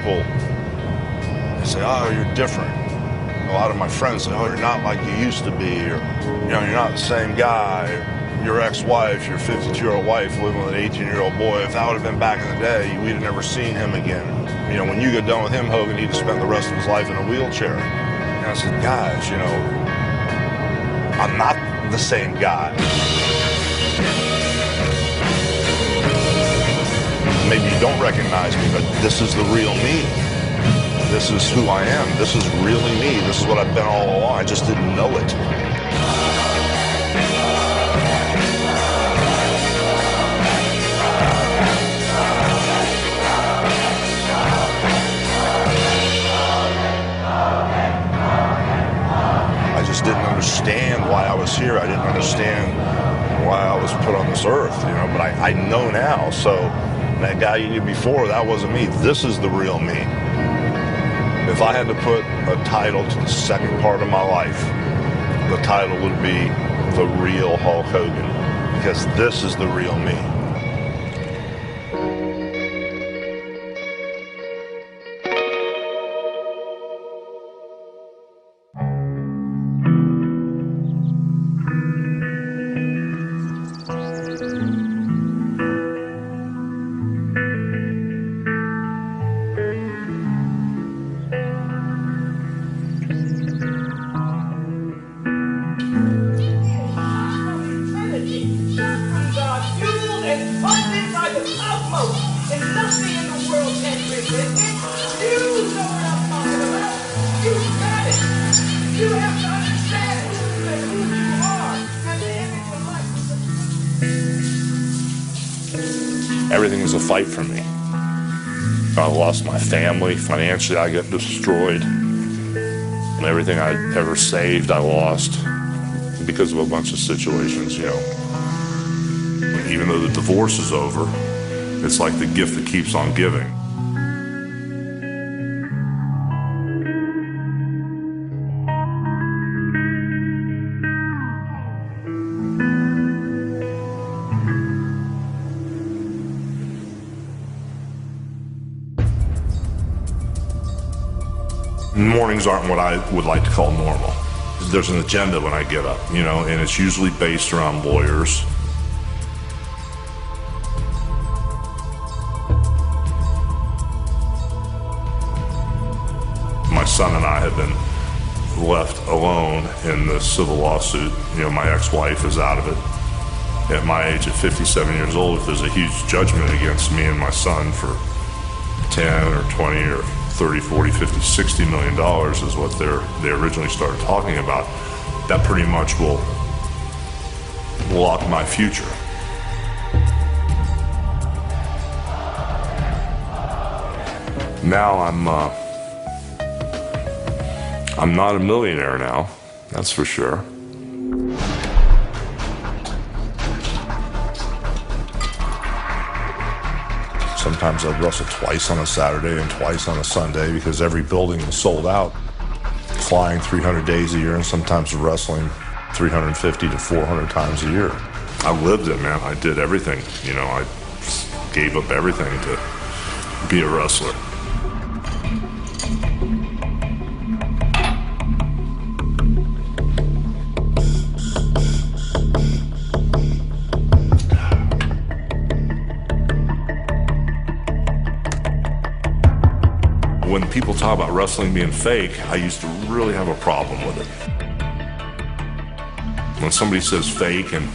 people, they say, oh, you're different. A lot of my friends say, oh, you're not like you used to be, or, you know, you're not the same guy. Your ex-wife, your 52-year-old wife living with an 18-year-old boy, if that would have been back in the day, we'd have never seen him again. You know, when you get done with him, Hogan, he'd have spent the rest of his life in a wheelchair. And I said, guys, you know, I'm not the same guy. Maybe you don't recognize me, but this is the real me. This is who I am. This is really me. This is what I've been all along. I just didn't know it. I just didn't understand why I was here. I didn't understand why I was put on this earth, you know, but I know now. So that guy you knew before, that wasn't me. This is the real me. If I had to put a title to the second part of my life, the title would be The Real Hulk Hogan, because this is the real me. Everything was a fight for me. I lost my family. Financially, I got destroyed. And everything I ever saved, I lost because of a bunch of situations, you know. Even though the divorce is over, it's like the gift that keeps on giving. Mornings aren't what I would like to call normal. There's an agenda when I get up, you know, and it's usually based around lawyers. My son and I have been left alone in the civil lawsuit. You know, my ex-wife is out of it. At my age, at 57 years old, if there's a huge judgment against me and my son for 10 or 20 or 30, 40, 50, 60 million dollars is what they originally started talking about, that pretty much will lock my future. Now I'm not a millionaire now, that's for sure. Sometimes I'd wrestle twice on a Saturday and twice on a Sunday because every building was sold out. Flying 300 days a year and sometimes wrestling 350 to 400 times a year. I lived it, man. I did everything. You know, I gave up everything to be a wrestler. When people talk about wrestling being fake, I used to really have a problem with it. When somebody says fake and,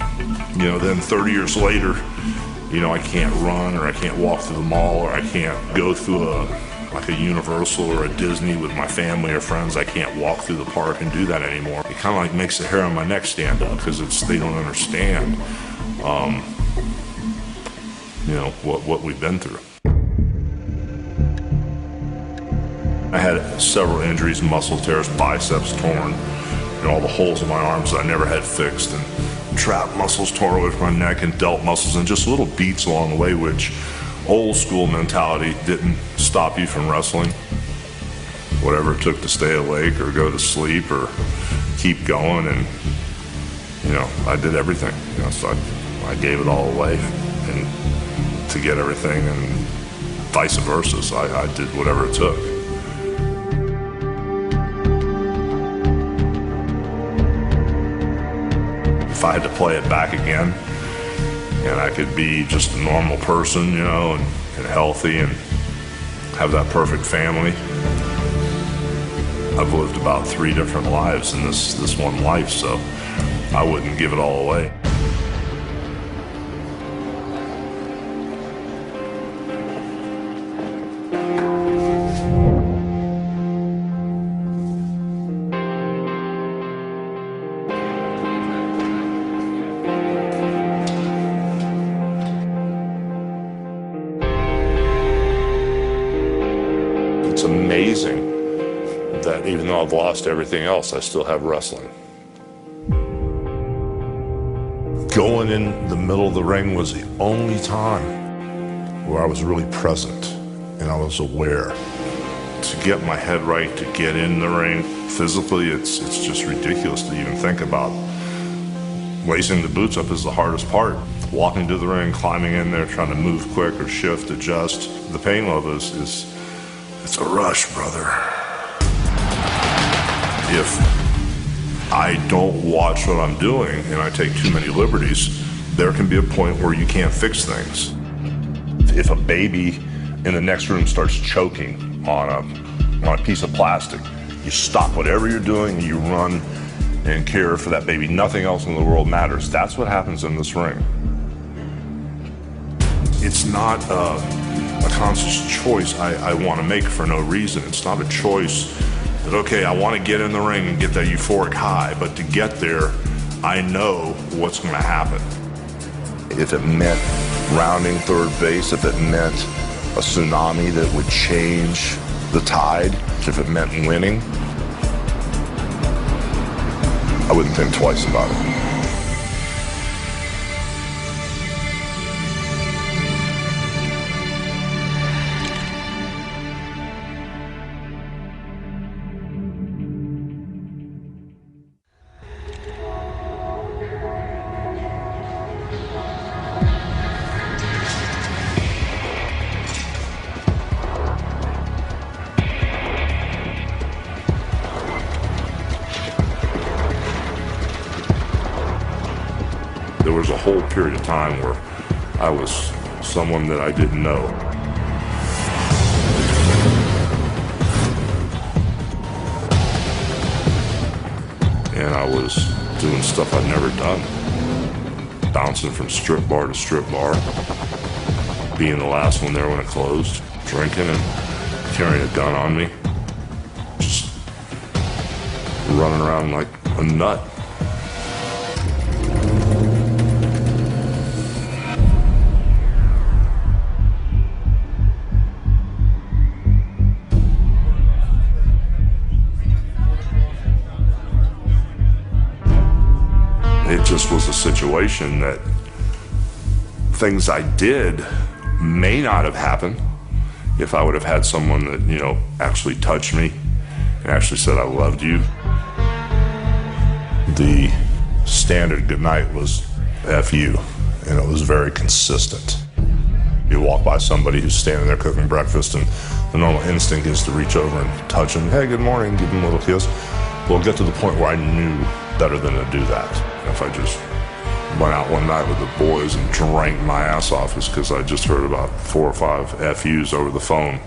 you know, then 30 years later, you know, I can't run or I can't walk through the mall or I can't go through like a Universal or a Disney with my family or friends. I can't walk through the park and do that anymore. It kind of like makes the hair on my neck stand up because they don't understand, you know, what we've been through. I had several injuries, muscle tears, biceps torn, you know, all the holes in my arms that I never had fixed, and trap muscles torn away from my neck, and delt muscles, and just little beats along the way, which old school mentality didn't stop you from wrestling. Whatever it took to stay awake or go to sleep or keep going, and, you know, I did everything. You know, so I gave it all away and to get everything, and vice versa. So I did whatever it took. If I had to play it back again, and I could be just a normal person, you know, and healthy and have that perfect family. I've lived about 3 different lives in this one life, so I wouldn't give it all away. It's amazing that even though I've lost everything else, I still have wrestling. Going in the middle of the ring was the only time where I was really present and I was aware. To get my head right, to get in the ring, physically, it's just ridiculous to even think about. Lacing the boots up is the hardest part. Walking to the ring, climbing in there, trying to move quick or shift, adjust. The pain level is it's a rush, brother. If I don't watch what I'm doing and I take too many liberties, there can be a point where you can't fix things. If a baby in the next room starts choking on a piece of plastic, you stop whatever you're doing and you run and care for that baby. Nothing else in the world matters. That's what happens in this ring. It's not a conscious choice I want to make for no reason. It's not a choice that, okay, I want to get in the ring and get that euphoric high, but to get there, I know what's going to happen. If it meant rounding third base, if it meant a tsunami that would change the tide, if it meant winning, I wouldn't think twice about it. There was a whole period of time where I was someone that I didn't know. And I was doing stuff I'd never done. Bouncing from strip bar to strip bar. Being the last one there when it closed. Drinking and carrying a gun on me. Just running around like a nut. It just was a situation that things I did may not have happened if I would have had someone that, you know, actually touched me and actually said, I loved you. The standard goodnight was F you, and it was very consistent. You walk by somebody who's standing there cooking breakfast and the normal instinct is to reach over and touch them. Hey, good morning, give them a little kiss. Well, it got to the point where I knew better than to do that. If I just went out one night with the boys and drank my ass off, it's because I just heard about 4 or 5 FUs over the phone.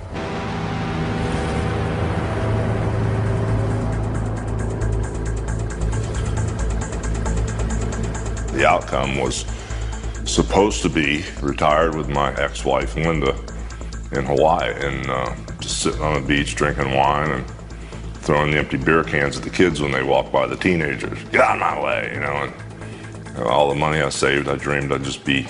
The outcome was supposed to be retired with my ex-wife Linda in Hawaii and just sitting on the beach drinking wine and throwing the empty beer cans at the kids when they walk by, the teenagers. Get out of my way, you know. And all the money I saved, I dreamed I'd just be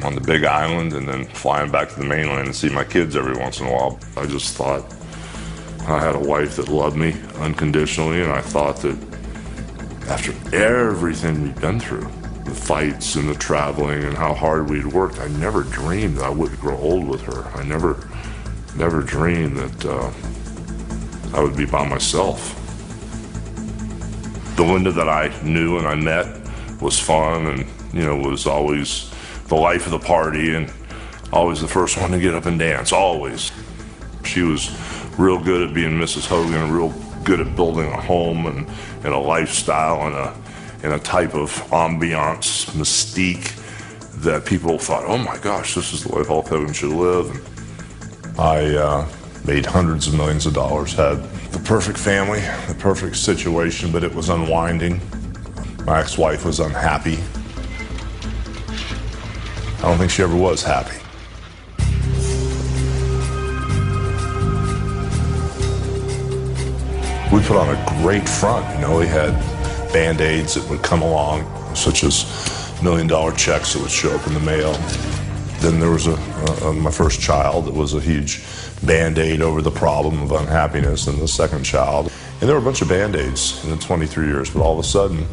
on the big island and then flying back to the mainland and see my kids every once in a while. I just thought I had a wife that loved me unconditionally, and I thought that after everything we'd been through, the fights and the traveling and how hard we'd worked, I never dreamed that I wouldn't grow old with her. I never dreamed that I would be by myself. The Linda that I knew and I met was fun and, you know, was always the life of the party and Always the first one to get up and dance, always. She was real good at being Mrs. Hogan, real good at building a home and a lifestyle and a type of ambiance, mystique that people thought, oh my gosh, this is the way Hulk Hogan should live. I made hundreds of millions of dollars, had the perfect family, the perfect situation, but it was unwinding. My ex-wife was unhappy. I don't think she ever was happy. We put on a great front, you know. We had Band-Aids that would come along, such as $1 million checks that would show up in the mail. Then there was my first child that was a huge Band-Aid over the problem of unhappiness, and the second child. And there were a bunch of Band-Aids in the 23 years, but all of a sudden,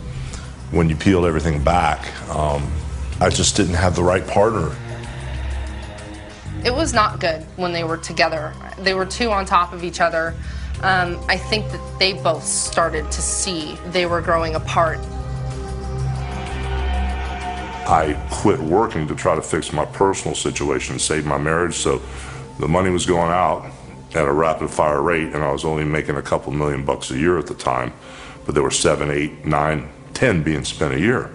when you peeled everything back, I just didn't have the right partner. It was not good when they were together. They were two on top of each other. I think that they both started to see they were growing apart. I quit working to try to fix my personal situation, save my marriage, so the money was going out at a rapid fire rate, and I was only making a couple $1,000,000 a year at the time, but there were 7, 8, 9, 10 being spent a year.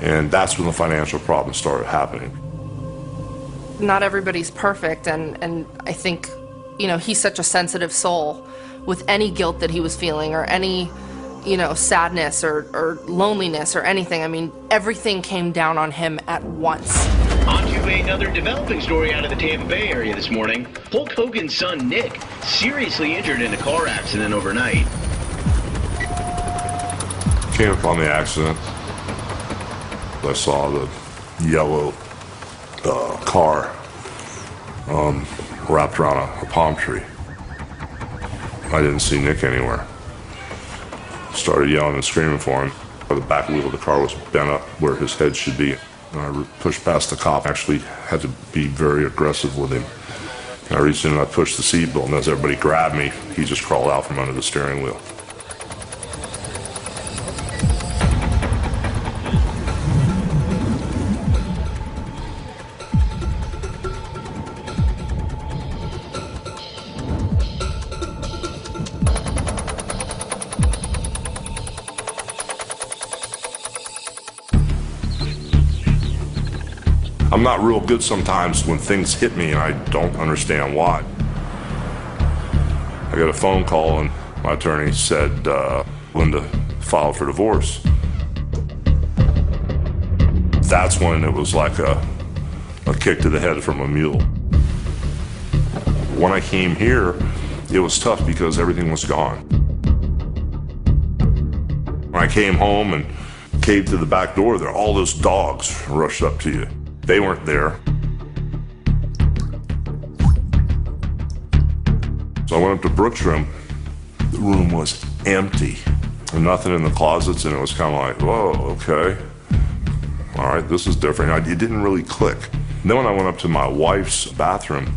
And that's when the financial problems started happening. Not everybody's perfect, and I think, you know, he's such a sensitive soul. With any guilt that he was feeling, or any, you know, sadness or loneliness or anything, I mean, everything came down on him at once. On to another developing story out of the Tampa Bay area this morning. Hulk Hogan's son, Nick, seriously injured in a car accident overnight. Came upon the accident. I saw the yellow car wrapped around a palm tree. I didn't see Nick anywhere. Started yelling and screaming for him. The back wheel of the car was bent up where his head should be. And I pushed past the cop. Actually had to be very aggressive with him. And I reached in and I pushed the seatbelt, and as everybody grabbed me, he just crawled out from under the steering wheel. I'm not real good sometimes when things hit me and I don't understand why. I got a phone call and my attorney said Linda filed for divorce. That's when it was like a kick to the head from a mule. When I came here, it was tough because everything was gone. When I came home and came to the back door, there all those dogs rushed up to you. They weren't there. So I went up to Brooks' room. The room was empty. Nothing in the closets, and it was kind of like, whoa, okay. All right, this is different. It didn't really click. And then when I went up to my wife's bathroom,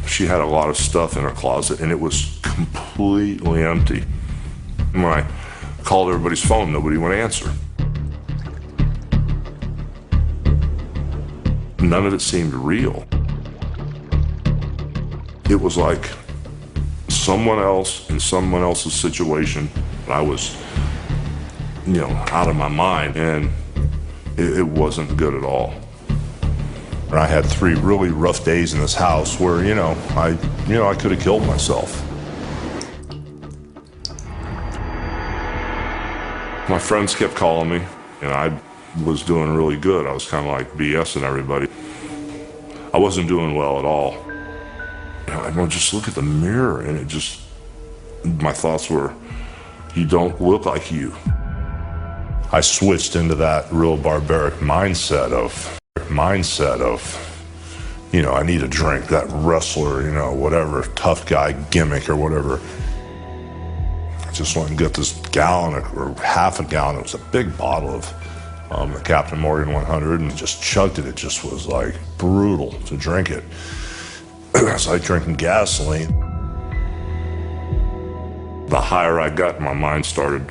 she had a lot of stuff in her closet, and it was completely empty. And when I called everybody's phone, nobody would answer. None of it seemed real. It was like someone else in someone else's situation. I was, you know, out of my mind, and it wasn't good at all. And I had 3 really rough days in this house where, I could have killed myself. My friends kept calling me, and I was doing really good. I was kind of like BSing everybody. I wasn't doing well at all. I would just look at the mirror, and my thoughts were, you don't look like you. I switched into that real barbaric mindset of, I need a drink, that wrestler, whatever, tough guy gimmick or whatever. I just went and got this gallon or half a gallon. It was a big bottle of the Captain Morgan 100 and just chugged it. It just was like brutal to drink it. It's like drinking gasoline. The higher I got, my mind started,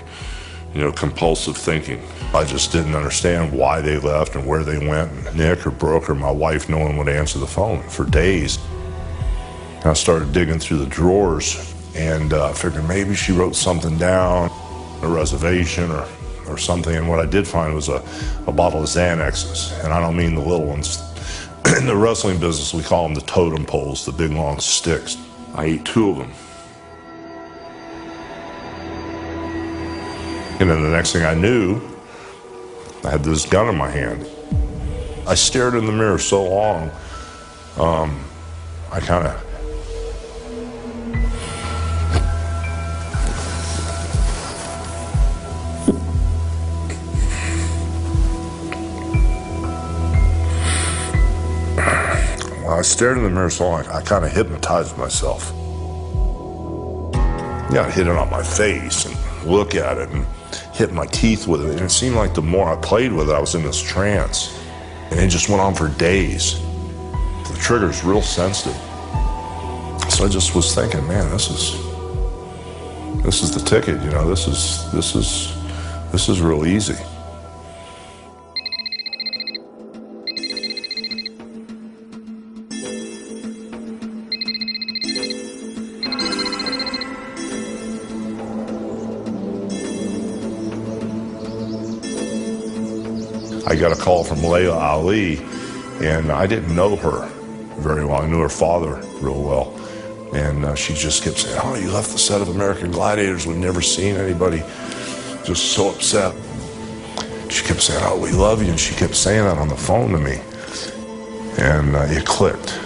compulsive thinking. I just didn't understand why they left and where they went. And Nick or Brooke or my wife, no one would answer the phone for days. And I started digging through the drawers and figured maybe she wrote something down, a reservation or something. And what I did find was a bottle of Xanaxes. And I don't mean the little ones. In the wrestling business, we call them the totem poles, the big long sticks. I ate 2 of them. And then the next thing I knew, I had this gun in my hand. I stared in the mirror so long, I kind of... I stared in the mirror so long, I kind of hypnotized myself. I'd hit it on my face and look at it and hit my teeth with it. And it seemed like the more I played with it, I was in this trance. And it just went on for days. The trigger's real sensitive. So I just was thinking, man, this is the ticket, this is real easy. I got a call from Layla Ali, and I didn't know her very well. I knew her father real well. And she just kept saying, oh, you left the set of American Gladiators. We've never seen anybody just so upset. She kept saying, oh, we love you. And she kept saying that on the phone to me. And it clicked.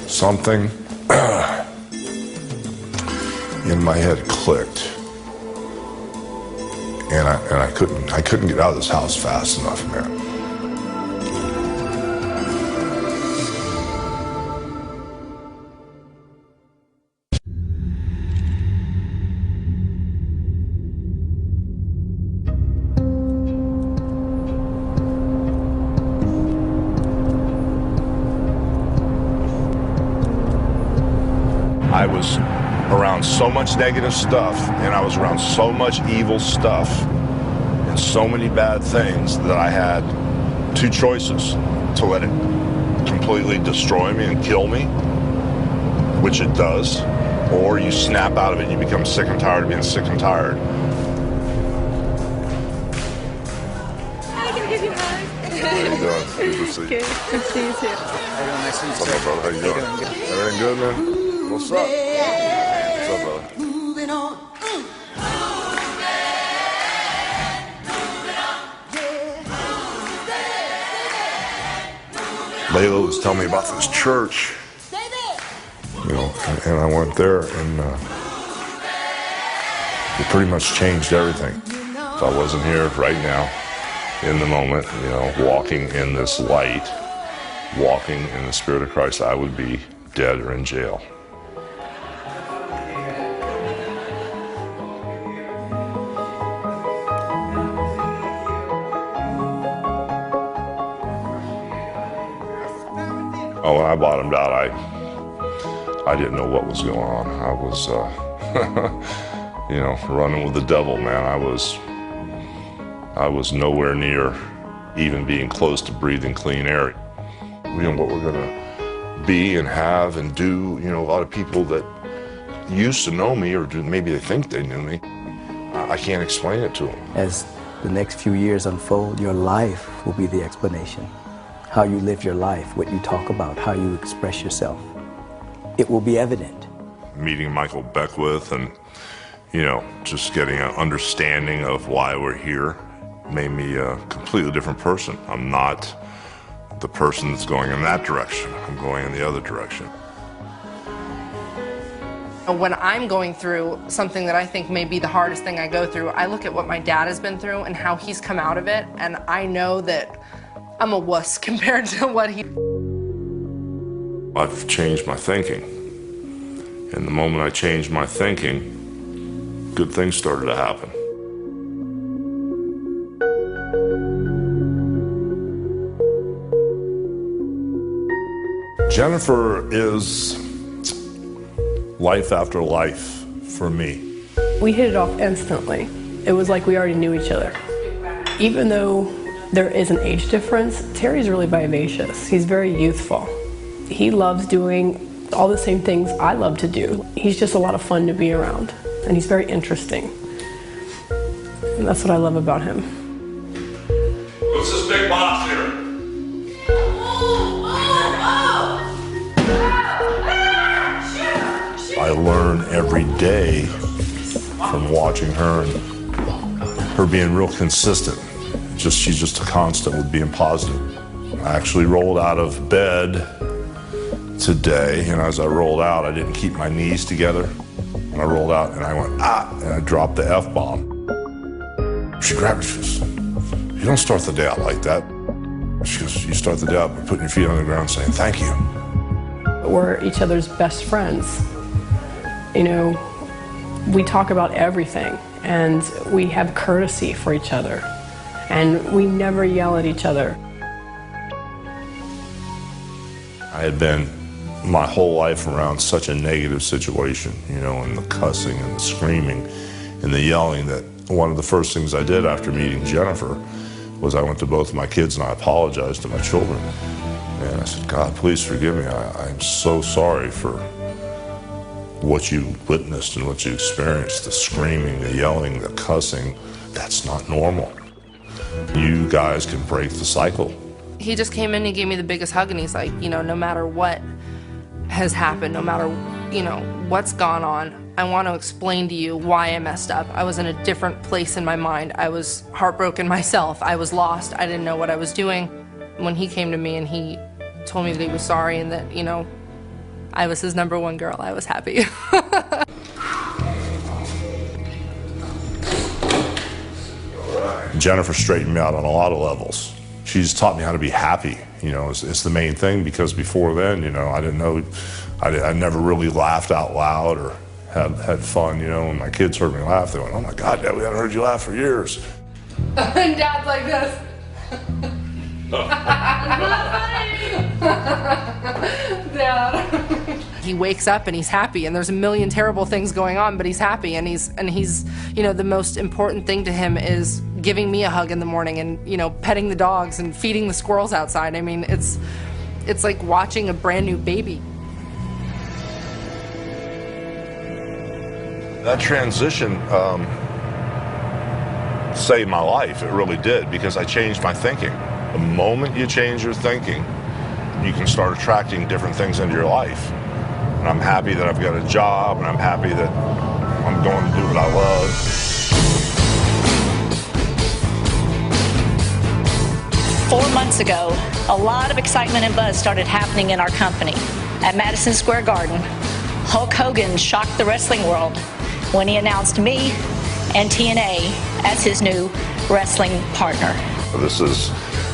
Something in my head clicked, and I couldn't get out of this house fast enough, man. I was around so much negative stuff, and I was around so much evil stuff and so many bad things that I had 2 choices: to let it completely destroy me and kill me, which it does, or you snap out of it and you become sick and tired of being sick and tired. Hi, can I give you a hug? How you doing? Good to see you. Good to see you too. What's up, my brother? How you doing? Everything good, man? What's up? What's up, brother? Moving on. Layla was telling me about this church, and I went there, and it pretty much changed everything. If I wasn't here right now, in the moment, walking in this light, walking in the Spirit of Christ, I would be dead or in jail. Oh, when I bottomed out, I didn't know what was going on. I was, running with the devil, man. I was nowhere near even being close to breathing clean air. What we're gonna be and have and do, a lot of people that used to know me, or maybe they think they knew me, I can't explain it to them. As the next few years unfold, your life will be the explanation. How you live your life, what you talk about, how you express yourself. It will be evident. Meeting Michael Beckwith and, just getting an understanding of why we're here made me a completely different person. I'm not the person that's going in that direction. I'm going in the other direction. When I'm going through something that I think may be the hardest thing I go through, I look at what my dad has been through and how he's come out of it, and I know that I'm a wuss compared to what he... I've changed my thinking. And the moment I changed my thinking, good things started to happen. Jennifer is life after life for me. We hit it off instantly. It was like we already knew each other. Even though there is an age difference, Terry's really vivacious. He's very youthful. He loves doing all the same things I love to do. He's just a lot of fun to be around, and he's very interesting. And that's what I love about him. Who's this big boss here? I learn every day from watching her and her being real consistent. She's just a constant with being positive. I actually rolled out of bed today, and as I rolled out, I didn't keep my knees together. And I rolled out and I went, ah, and I dropped the F-bomb. She grabbed me, she goes, you don't start the day out like that. She goes, you start the day out by putting your feet on the ground saying thank you. We're each other's best friends. You know, we talk about everything, and we have courtesy for each other, and we never yell at each other. I had been my whole life around such a negative situation, you know, and the cussing and the screaming and the yelling, that one of the first things I did after meeting Jennifer was I went to both my kids and I apologized to my children. And I said, God, please forgive me. I'm so sorry for what you witnessed and what you experienced, the screaming, the yelling, the cussing. That's not normal. You guys can break the cycle. He just came in and gave me the biggest hug, and he's like, you know, no matter what has happened, no matter, you know, what's gone on, I want to explain to you why I messed up. I was in a different place in my mind. I was heartbroken myself. I was lost. I didn't know what I was doing. When he came to me and he told me that he was sorry and that, you know, I was his #1 girl, I was happy. Jennifer straightened me out on a lot of levels. She's taught me how to be happy, you know, it's the main thing, because before then, you know, I didn't know, I never really laughed out loud or had fun, you know. When my kids heard me laugh, they went, oh my God, Dad, we haven't heard you laugh for years. And Dad's like this. Dad. He wakes up and he's happy, and there's a million terrible things going on, but he's happy, and he's you know, the most important thing to him is giving me a hug in the morning and, you know, petting the dogs and feeding the squirrels outside. I mean, it's like watching a brand new baby. That transition saved my life. It really did, because I changed my thinking. The moment you change your thinking, you can start attracting different things into your life. And I'm happy that I've got a job, and I'm happy that I'm going to do what I love. 4 months ago, a lot of excitement and buzz started happening in our company. At Madison Square Garden, Hulk Hogan shocked the wrestling world when he announced me and TNA as his new wrestling partner. This is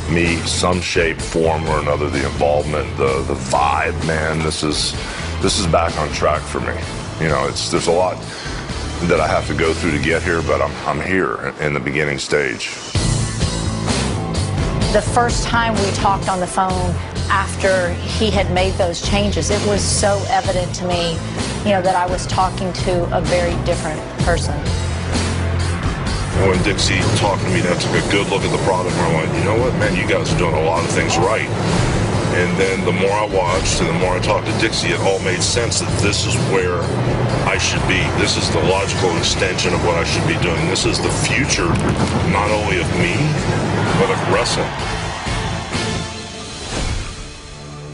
me, some shape, form, or another, the involvement, the vibe, man. This is back on track for me. You know, there's a lot that I have to go through to get here, but I'm here in the beginning stage. The first time we talked on the phone after he had made those changes, it was so evident to me, you know, that I was talking to a very different person. When Dixie talked to me, I took a good look at the product, and I went, you know what, man, you guys are doing a lot of things right. And then the more I watched and the more I talked to Dixie, it all made sense that this is where I should be. This is the logical extension of what I should be doing. This is the future, not only of me, but of wrestling.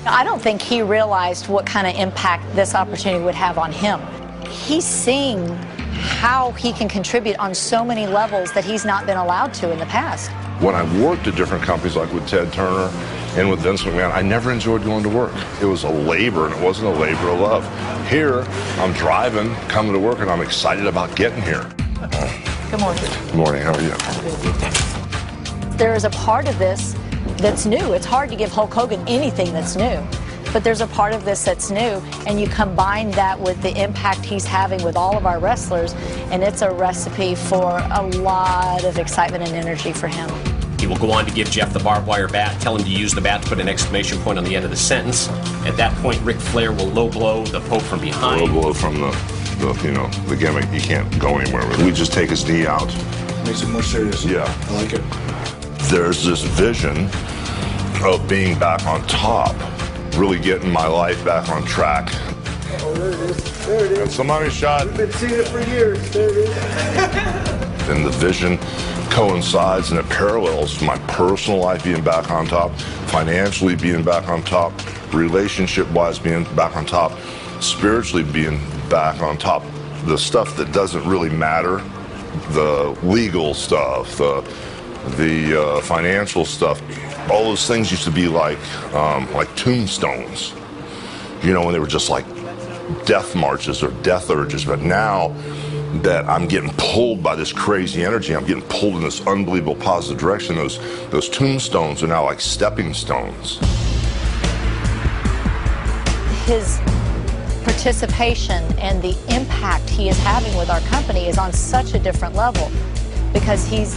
I don't think he realized what kind of impact this opportunity would have on him. He's seeing how he can contribute on so many levels that he's not been allowed to in the past. When I worked at different companies, like with Ted Turner and with Vince McMahon, I never enjoyed going to work. It was a labor, and it wasn't a labor of love. Here, I'm driving, coming to work, and I'm excited about getting here. Good morning. Good morning, how are you? There is a part of this that's new. It's hard to give Hulk Hogan anything that's new. but there's a part of this that's new, and you combine that with the impact he's having with all of our wrestlers, and it's a recipe for a lot of excitement and energy for him. He will go on to give Jeff the barbed wire bat, tell him to use the bat to put an exclamation point on the end of the sentence. At that point, Ric Flair will low blow the Pope from behind. Low blow from the gimmick. He can't go anywhere with it. We just take his knee out. Makes it more serious. Yeah. I like it. There's this vision of being back on top, really getting my life back on track. Oh, there it is. There it is. And somebody shot. We've been seeing it for years. There it is. And the vision coincides and it parallels my personal life being back on top, financially being back on top, relationship-wise being back on top, spiritually being back on top. The stuff that doesn't really matter, the legal stuff, the financial stuff, all those things used to be like tombstones, you know, when they were just like death marches or death urges. But now that I'm getting pulled by this crazy energy, I'm getting pulled in this unbelievable positive direction, those tombstones are now like stepping stones. His participation and the impact he is having with our company is on such a different level, because he's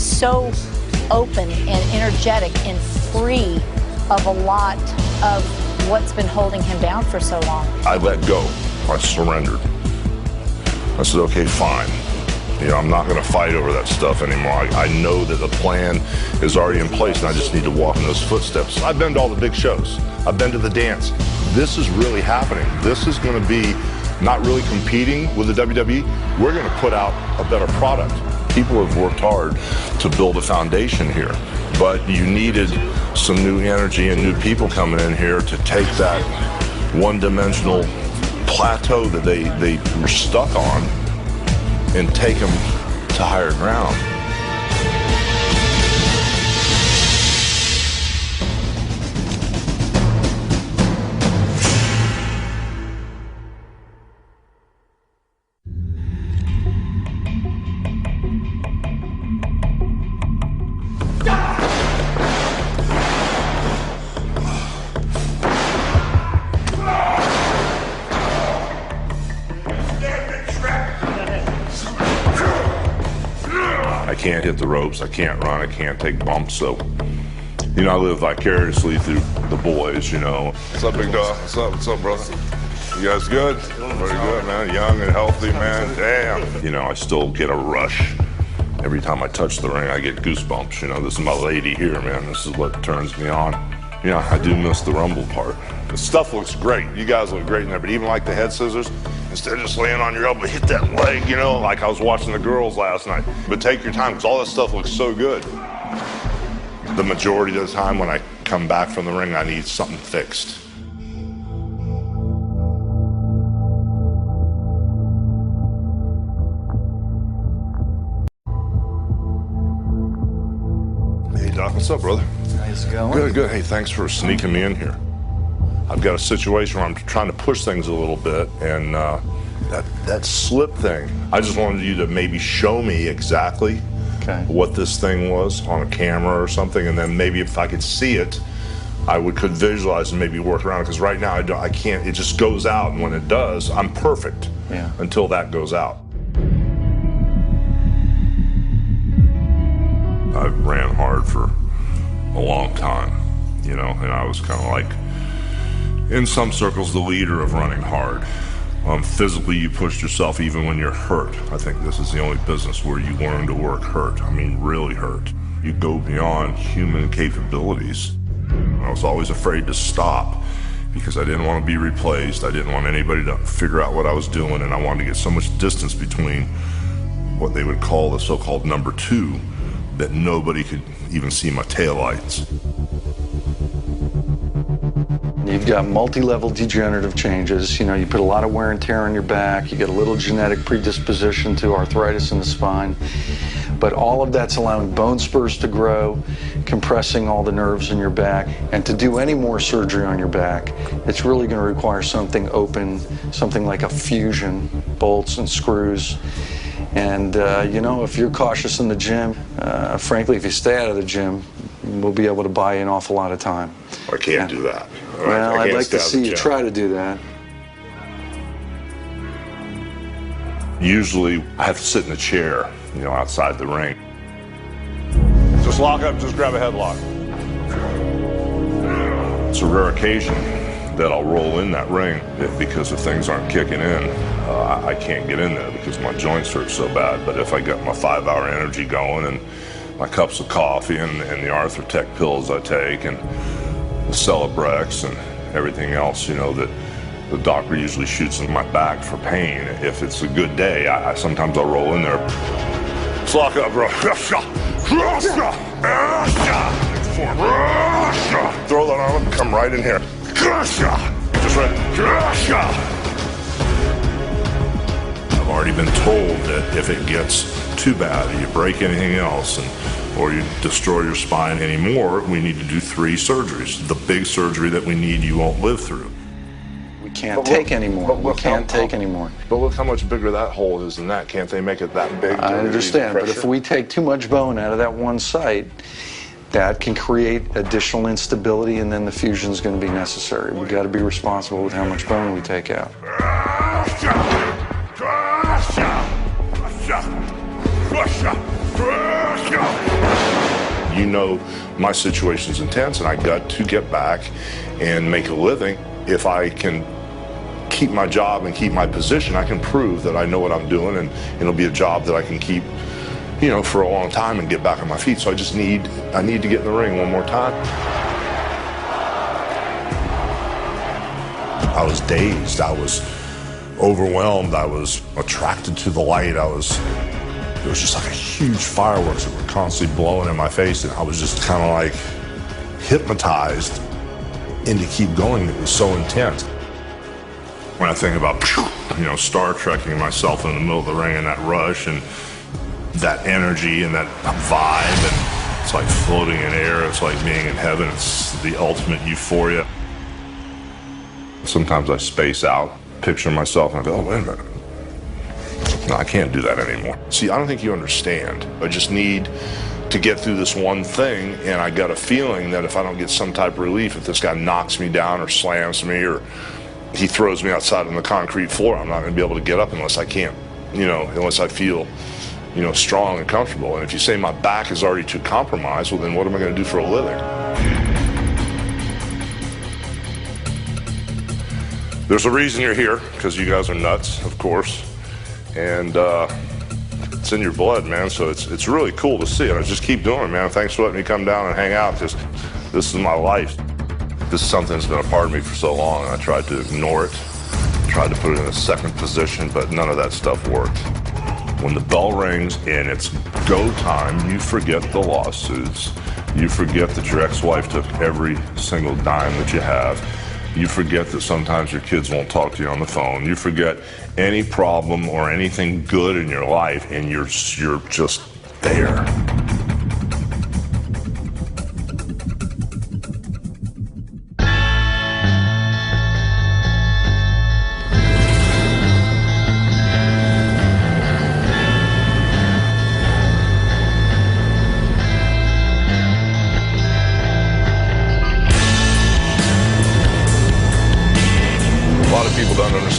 so open and energetic and free of a lot of what's been holding him down for so long. I let go. I surrendered. I said, okay, fine. You know, I'm not going to fight over that stuff anymore. I know that the plan is already in place, and I just need to walk in those footsteps. I've been to all the big shows. I've been to the dance. This is really happening. This is going to be not really competing with the WWE. We're going to put out a better product. People have worked hard to build a foundation here, but you needed some new energy and new people coming in here to take that one-dimensional plateau that they were stuck on and take them to higher ground. I can't hit the ropes, I can't run, I can't take bumps, so, you know, I live vicariously through the boys, you know. What's up, big dog? What's up, brother? You guys good? Very good, man. Young and healthy, man. Damn. You know, I still get a rush. Every time I touch the ring, I get goosebumps. You know, this is my lady here, man. This is what turns me on. You know, I do miss the rumble part. The stuff looks great. You guys look great in there, but even like the head scissors, instead of just laying on your elbow, hit that leg, you know, like I was watching the girls last night. But take your time, because all that stuff looks so good. The majority of the time when I come back from the ring, I need something fixed. Hey, Doc, what's up, brother? How's it going? Good, good. Hey, thanks for sneaking me in here. I've got a situation where I'm trying to push things a little bit, and that slip thing, I just wanted you to maybe show me exactly what this thing was on a camera or something, and then maybe if I could see it, could visualize and maybe work around it, because right now I can't, it just goes out, and when it does, I'm perfect until that goes out. I ran hard for a long time, you know, and I was kind of like, in some circles, the leader of running hard. Physically, you pushed yourself even when you're hurt. I think this is the only business where you learn to work hurt. I mean, really hurt. You go beyond human capabilities. I was always afraid to stop because I didn't want to be replaced. I didn't want anybody to figure out what I was doing, and I wanted to get so much distance between what they would call the so-called number two that nobody could even see my taillights. You've got multi-level degenerative changes. You know, you put a lot of wear and tear on your back. You get a little genetic predisposition to arthritis in the spine. But all of that's allowing bone spurs to grow, compressing all the nerves in your back. And to do any more surgery on your back, it's really going to require something open, something like a fusion, bolts and screws. And, you know, if you're cautious in the gym, frankly, if you stay out of the gym, we'll be able to buy you an awful lot of time. I can't do that. Well, I I'd can't like to stay out of see the you gym. try to do that. Usually, I have to sit in a chair, you know, outside the ring. Just lock up, just grab a headlock. It's a rare occasion that I'll roll in that ring because if things aren't kicking in, I can't get in there because my joints hurt so bad. But if I got my 5-hour energy going and my cups of coffee and the Arthur-Tech pills I take and the Celebrex and everything else, you know, that the doctor usually shoots in my back for pain. If it's a good day, sometimes I'll roll in there. Let's lock up, bro. Throw that on him, come right in here. Just right. I've already been told that if it gets too bad, or you break anything else, or you destroy your spine anymore, we need to do 3 surgeries. The big surgery that we need, you won't live through. We can't take anymore. We can't take anymore. But look how much bigger that hole is than that. Can't they make it that big? I understand, but if we take too much bone out of that one site, that can create additional instability, and then the fusion is going to be necessary. We've got to be responsible with how much bone we take out. You know, my situation's intense, and I got to get back and make a living. If I can keep my job and keep my position, I can prove that I know what I'm doing, and it'll be a job that I can keep, you know, for a long time and get back on my feet. So I need to get in the ring one more time. I was dazed. I was overwhelmed. I was attracted to the light. It was just like a huge fireworks that were constantly blowing in my face, and I was just kind of like hypnotized into keep going. It was so intense. When I think about, you know, Star Trekking myself in the middle of the ring and that rush and that energy and that vibe, and it's like floating in air, it's like being in heaven, it's the ultimate euphoria. Sometimes I space out, picture myself, and I go, oh, wait a minute. No, I can't do that anymore. See, I don't think you understand. I just need to get through this one thing, and I got a feeling that if I don't get some type of relief, if this guy knocks me down or slams me or he throws me outside on the concrete floor, I'm not going to be able to get up unless I can't, you know, unless I feel, you know, strong and comfortable. And if you say my back is already too compromised, well, then what am I going to do for a living? There's a reason you're here, because you guys are nuts, of course, and it's in your blood, man, so it's really cool to see it. I just keep doing it, man. Thanks for letting me come down and hang out, because this is my life. This is something that's been a part of me for so long, and I tried to ignore it, tried to put it in a second position, but none of that stuff worked. When the bell rings and it's go time, you forget the lawsuits. You forget that your ex-wife took every single dime that you have. You forget that sometimes your kids won't talk to you on the phone. You forget any problem or anything good in your life, and you're just there.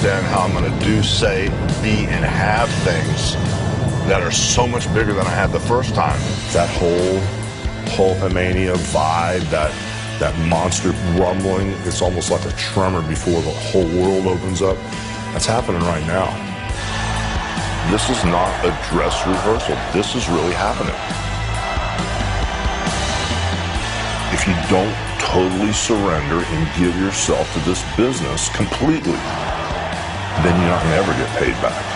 How I'm going to do, say, be, and have things that are so much bigger than I had the first time. That whole Hulkamania vibe, that monster rumbling, it's almost like a tremor before the whole world opens up. That's happening right now. This is not a dress rehearsal. This is really happening. If you don't totally surrender and give yourself to this business completely, then you're not going to ever get paid back.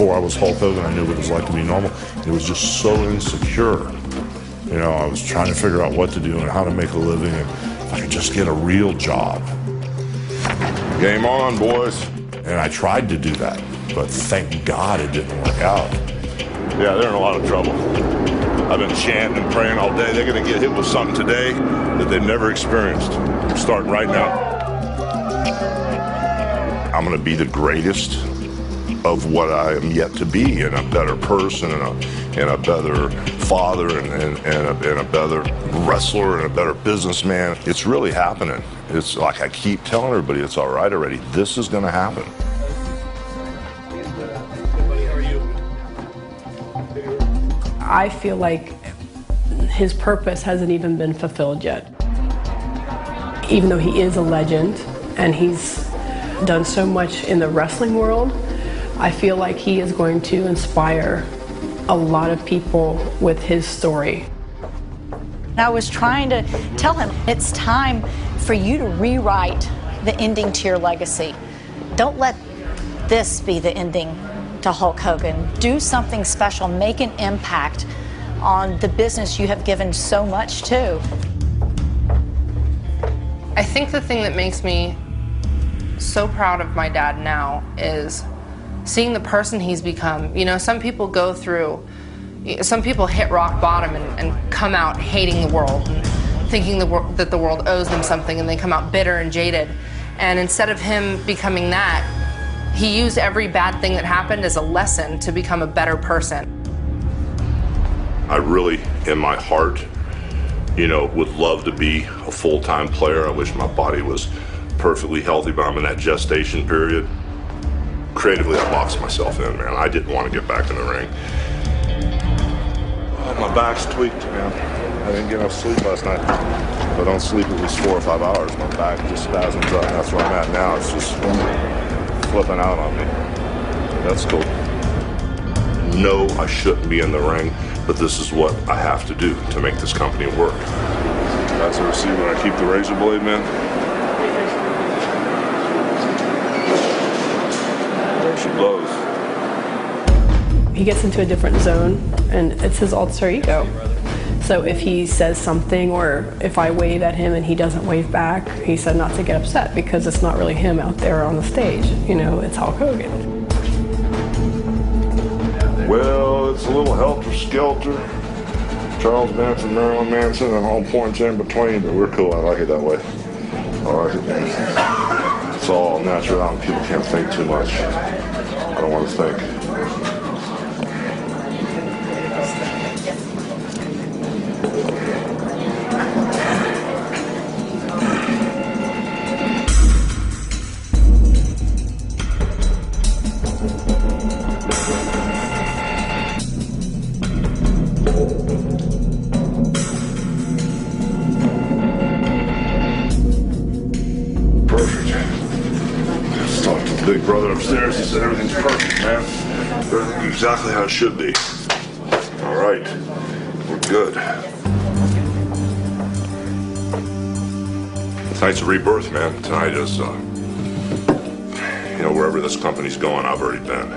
Before I was Hulk Hogan, I knew what it was like to be normal. It was just so insecure. You know, I was trying to figure out what to do and how to make a living, and if I could just get a real job. Game on, boys. And I tried to do that, but thank God it didn't work out. Yeah, they're in a lot of trouble. I've been chanting and praying all day. They're going to get hit with something today that they've never experienced. I'm starting right now. I'm going to be the greatest of what I am yet to be, and a better person, and a better father, and a better wrestler, and a better businessman. It's really happening. It's like I keep telling everybody, it's all right already. This is going to happen. I feel like his purpose hasn't even been fulfilled yet. Even though he is a legend and he's done so much in the wrestling world, I feel like he is going to inspire a lot of people with his story. I was trying to tell him, it's time for you to rewrite the ending to your legacy. Don't let this be the ending to Hulk Hogan. Do something special, make an impact on the business you have given so much to. I think the thing that makes me so proud of my dad now is seeing the person he's become. You know, some people go through, some people hit rock bottom and come out hating the world and thinking that the world owes them something, and they come out bitter and jaded. And instead of him becoming that, he used every bad thing that happened as a lesson to become a better person. I really, in my heart, you know, would love to be a full-time player. I wish my body was perfectly healthy, but I'm in that gestation period. Creatively, I boxed myself in, man. I didn't want to get back in the ring. Oh, my back's tweaked, man. I didn't get enough sleep last night. If I don't sleep at least 4 or 5 hours, my back just spasms up, and that's where I'm at now. It's just flipping out on me. That's cool. No, I shouldn't be in the ring, but this is what I have to do to make this company work. That's a receiver. I keep the razor blade, man. She blows. He gets into a different zone, and it's his alter ego. So if he says something, or if I wave at him and he doesn't wave back, he said not to get upset, because it's not really him out there on the stage. You know, it's Hulk Hogan. Well, it's a little helter-skelter. Charles Manson, Marilyn Manson, and all points in between, but we're cool. I like it that way. I like it, man. It's all natural, and people can't think too much. I don't want to think. Big brother upstairs, he said everything's perfect, man. Everything's exactly how it should be. All right, we're good. Tonight's a rebirth, man. Tonight is, you know, wherever this company's going, I've already been.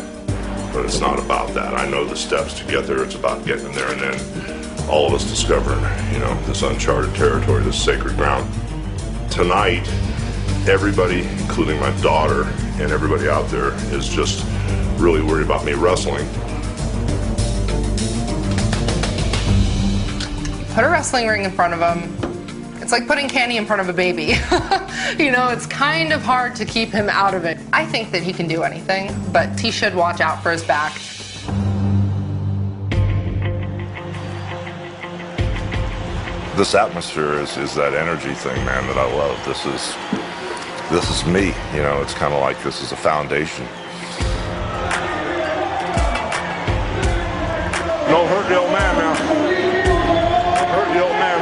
But it's not about that. I know the steps to get there. It's about getting there, and then all of us discovering, you know, this uncharted territory, this sacred ground. Tonight, everybody, including my daughter and everybody out there, is just really worried about me wrestling. Put a wrestling ring in front of him. It's like putting candy in front of a baby. You know, it's kind of hard to keep him out of it. I think that he can do anything, but he should watch out for his back. This atmosphere is that energy thing, man, that I love. This is me, you know. It's kind of like this is a foundation. No, hurt the old man now. Hurt the old man.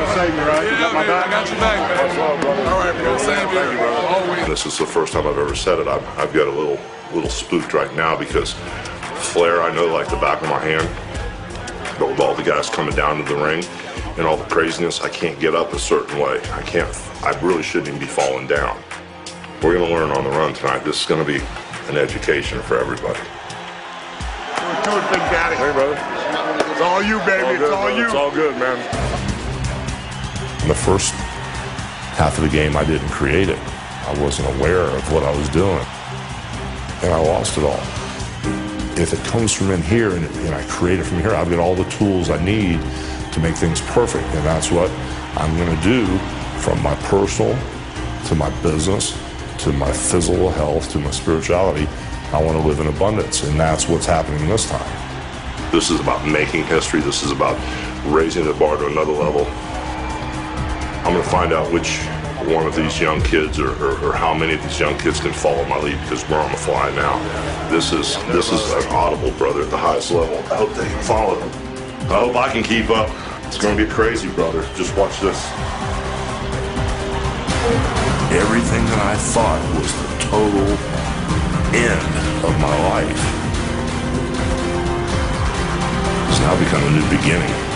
You saved me, right? Yeah, you got my back? I got your back, man. Much love, brother. All right, bro. Same here. Thank you, brother. Always. This is the first time I've ever said it. I've got a little spooked right now, because Flair, I know like the back of my hand. But with all the guys coming down to the ring and all the craziness, I can't get up a certain way. I really shouldn't even be falling down. We're gonna learn on the run tonight. This is gonna be an education for everybody. Do it, Big Daddy. Hey, brother. It's all you, baby. It's all you. It's all good, man. In the first half of the game, I didn't create it. I wasn't aware of what I was doing. And I lost it all. If it comes from in here and I create it from here, I've got all the tools I need to make things perfect. And that's what I'm going to do from my personal to my business to my physical health to my spirituality. I want to live in abundance, and that's what's happening this time. This is about making history. This is about raising the bar to another level. I'm going to find out which one of these young kids or how many of these young kids can follow my lead, because we're on the fly now. This is an audible, brother, at the highest level. I hope they can follow it. I hope I can keep up. It's going to get crazy, brother. Just watch this. Everything that I thought was the total end of my life has now become a new beginning.